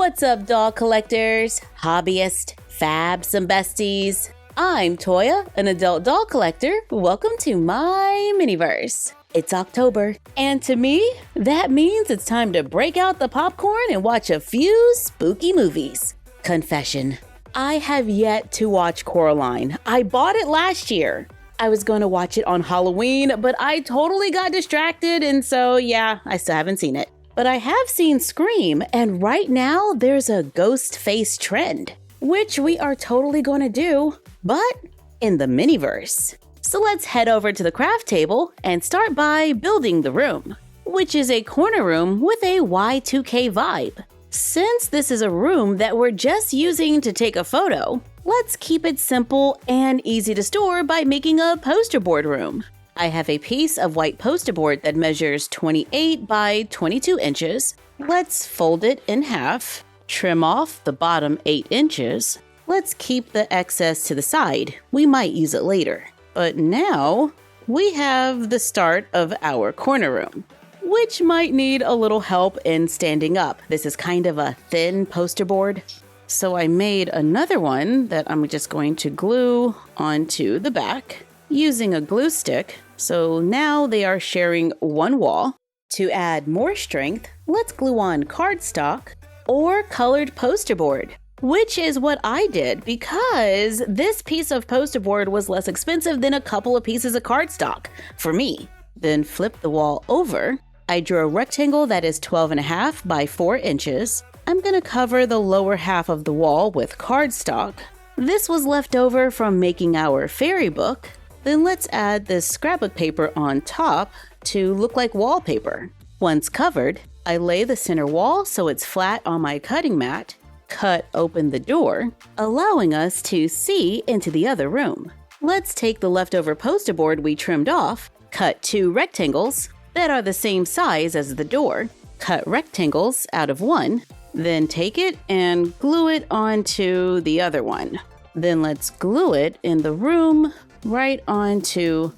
What's up, doll collectors, hobbyists, fabs, and besties? I'm Toya, an adult doll collector. Welcome to my miniverse. It's October, and to me, that means it's time to break out the popcorn and watch a few spooky movies. Confession: I have yet to watch Coraline. I bought it last year. I was going to watch it on Halloween, but I totally got distracted, and so yeah, I still haven't seen it. But I have seen Scream, and right now there's a Ghostface trend, which we are totally going to do, but in the miniverse. So let's head over to the craft table and start by building the room, which is a corner room with a Y2K vibe. Since this is a room that we're just using to take a photo, let's keep it simple and easy to store by making a poster board room. I have a piece of white poster board that measures 28 by 22 inches. Let's fold it in half, trim off the bottom 8 inches. Let's keep the excess to the side. We might use it later. But now we have the start of our corner room, which might need a little help in standing up. This is kind of a thin poster board. So I made another one that I'm just going to glue onto the back using a glue stick. So now they are sharing one wall. To add more strength, let's glue on cardstock or colored poster board, which is what I did because this piece of poster board was less expensive than a couple of pieces of cardstock for me. Then flip the wall over. I drew a rectangle that is 12.5 by 4 inches. I'm going to cover the lower half of the wall with cardstock. This was left over from making our fairy book. Then let's add this scrapbook paper on top to look like wallpaper. Once covered, I lay the center wall so it's flat on my cutting mat, cut open the door, allowing us to see into the other room. Let's take the leftover poster board we trimmed off, cut 2 rectangles that are the same size as the door, cut rectangles out of one, then take it and glue it onto the other one. Then let's glue it in the room right onto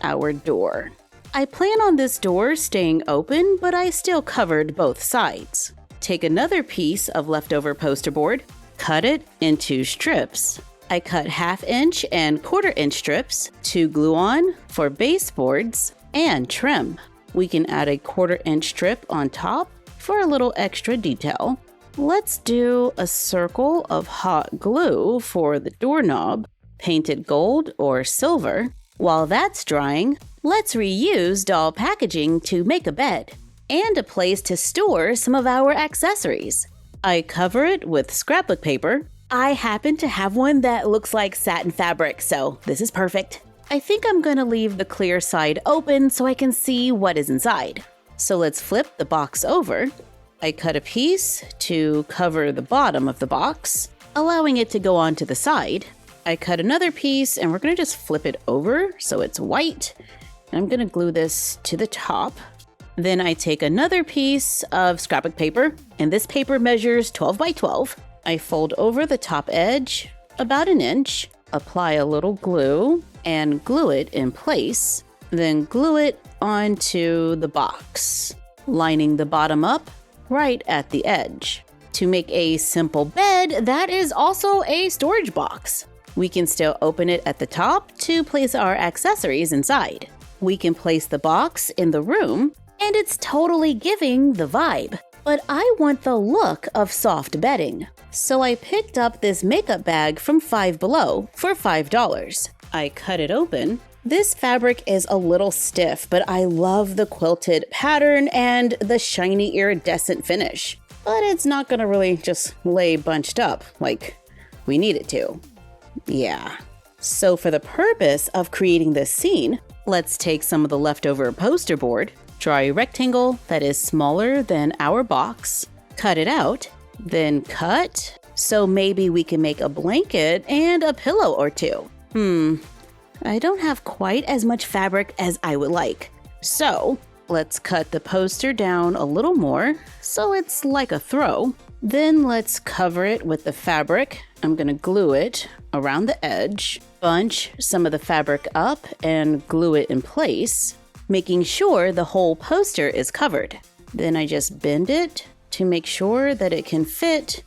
our door. I plan on this door staying open, but I still covered both sides. Take another piece of leftover poster board, cut it into strips. I cut 1/2 inch and 1/4 inch strips to glue on for baseboards and trim. We can add a 1/4 inch strip on top for a little extra detail. Let's do a circle of hot glue for the doorknob, painted gold or silver. While that's drying, let's reuse doll packaging to make a bed and a place to store some of our accessories. I cover it with scrapbook paper. I happen to have one that looks like satin fabric, so this is perfect. I think I'm going to leave the clear side open so I can see what is inside. So let's flip the box over. I cut a piece to cover the bottom of the box, allowing it to go onto the side. I cut another piece and we're going to just flip it over so it's white. And I'm going to glue this to the top. Then I take another piece of scrapbook paper, and this paper measures 12 by 12. I fold over the top edge about 1 inch, apply a little glue, and glue it in place. Then glue it onto the box, lining the bottom up right at the edge. To make a simple bed that is also a storage box. We can still open it at the top to place our accessories inside. We can place the box in the room, and it's totally giving the vibe. But I want the look of soft bedding. So I picked up this makeup bag from Five Below for $5. I cut it open. This fabric is a little stiff, but I love the quilted pattern and the shiny iridescent finish. But it's not gonna really just lay bunched up like we need it to. Yeah. So for the purpose of creating this scene, let's take some of the leftover poster board, draw a rectangle that is smaller than our box, cut it out, then cut, so maybe we can make a blanket and a pillow or two. I don't have quite as much fabric as I would like. So let's cut the poster down a little more so it's like a throw. Then let's cover it with the fabric. I'm gonna glue it around the edge, bunch some of the fabric up and glue it in place, making sure the whole poster is covered. Then I just bend it to make sure that it can fit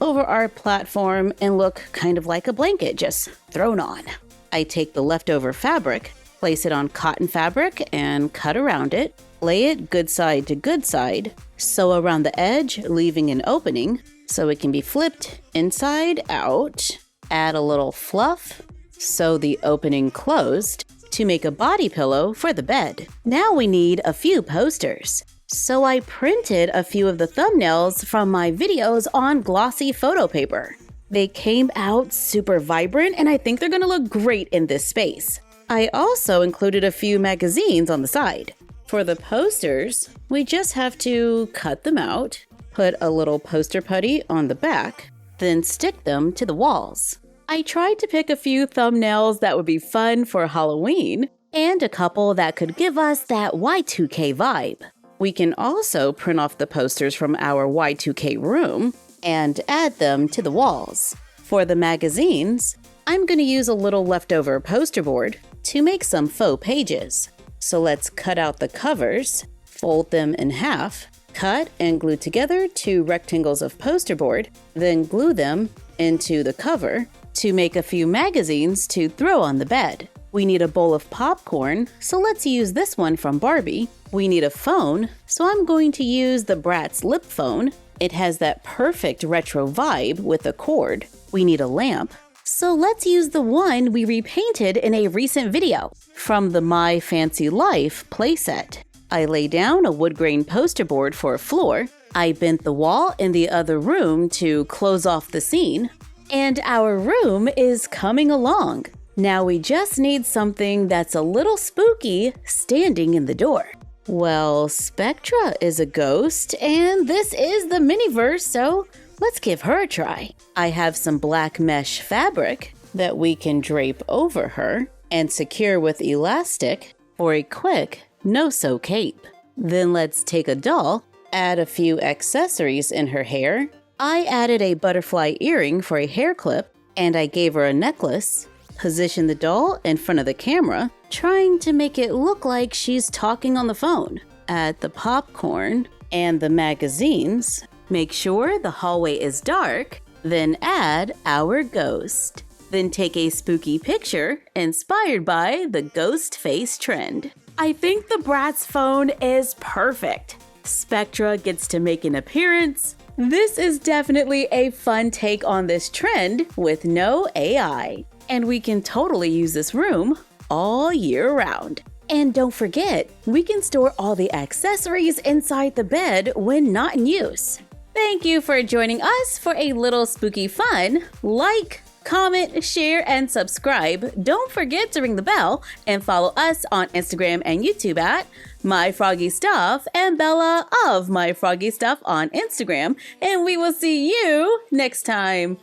over our platform and look kind of like a blanket just thrown on. I take the leftover fabric, place it on cotton fabric and cut around it, lay it good side to good side, sew around the edge, leaving an opening so it can be flipped inside out, add a little fluff, sew the opening closed to make a body pillow for the bed. Now we need a few posters. So I printed a few of the thumbnails from my videos on glossy photo paper. They came out super vibrant and I think they're gonna look great in this space. I also included a few magazines on the side. For the posters, we just have to cut them out, put a little poster putty on the back, then stick them to the walls. I tried to pick a few thumbnails that would be fun for Halloween and a couple that could give us that Y2K vibe. We can also print off the posters from our Y2K room and add them to the walls. For the magazines, I'm going to use a little leftover poster board to make some faux pages. So let's cut out the covers, fold them in half, cut and glue together 2 rectangles of poster board, then glue them into the cover to make a few magazines to throw on the bed. We need a bowl of popcorn, so let's use this one from Barbie. We need a phone, so I'm going to use the Bratz Lip Phone. It has that perfect retro vibe with a cord. We need a lamp, so let's use the one we repainted in a recent video from the My Fancy Life playset. I lay down a wood grain poster board for a floor. I bent the wall in the other room to close off the scene. And our room is coming along. Now we just need something that's a little spooky standing in the door. Well, Spectra is a ghost, and this is the Miniverse, so let's give her a try. I have some black mesh fabric that we can drape over her and secure with elastic for a quick no-sew cape. Then let's take a doll, add a few accessories in her hair. I added a butterfly earring for a hair clip, and I gave her a necklace. Position the doll in front of the camera, trying to make it look like she's talking on the phone. Add the popcorn and the magazines. Make sure the hallway is dark, then add our ghost. Then take a spooky picture inspired by the Ghostface trend. I think the Bratz phone is perfect. Spectra gets to make an appearance. This is definitely a fun take on this trend with no AI. And we can totally use this room all year round. And don't forget, we can store all the accessories inside the bed when not in use. Thank you for joining us for a little spooky fun. Like, comment, share, and subscribe. Don't forget to ring the bell and follow us on Instagram and YouTube at MyFroggyStuff and Bella of MyFroggyStuff on Instagram. And we will see you next time.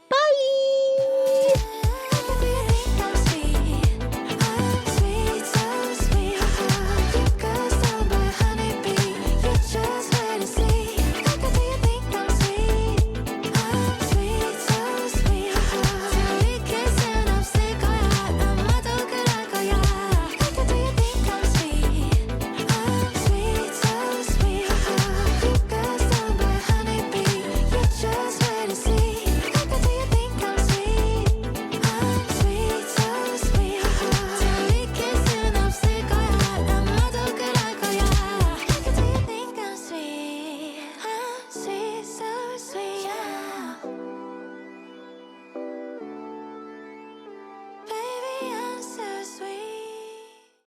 Bye!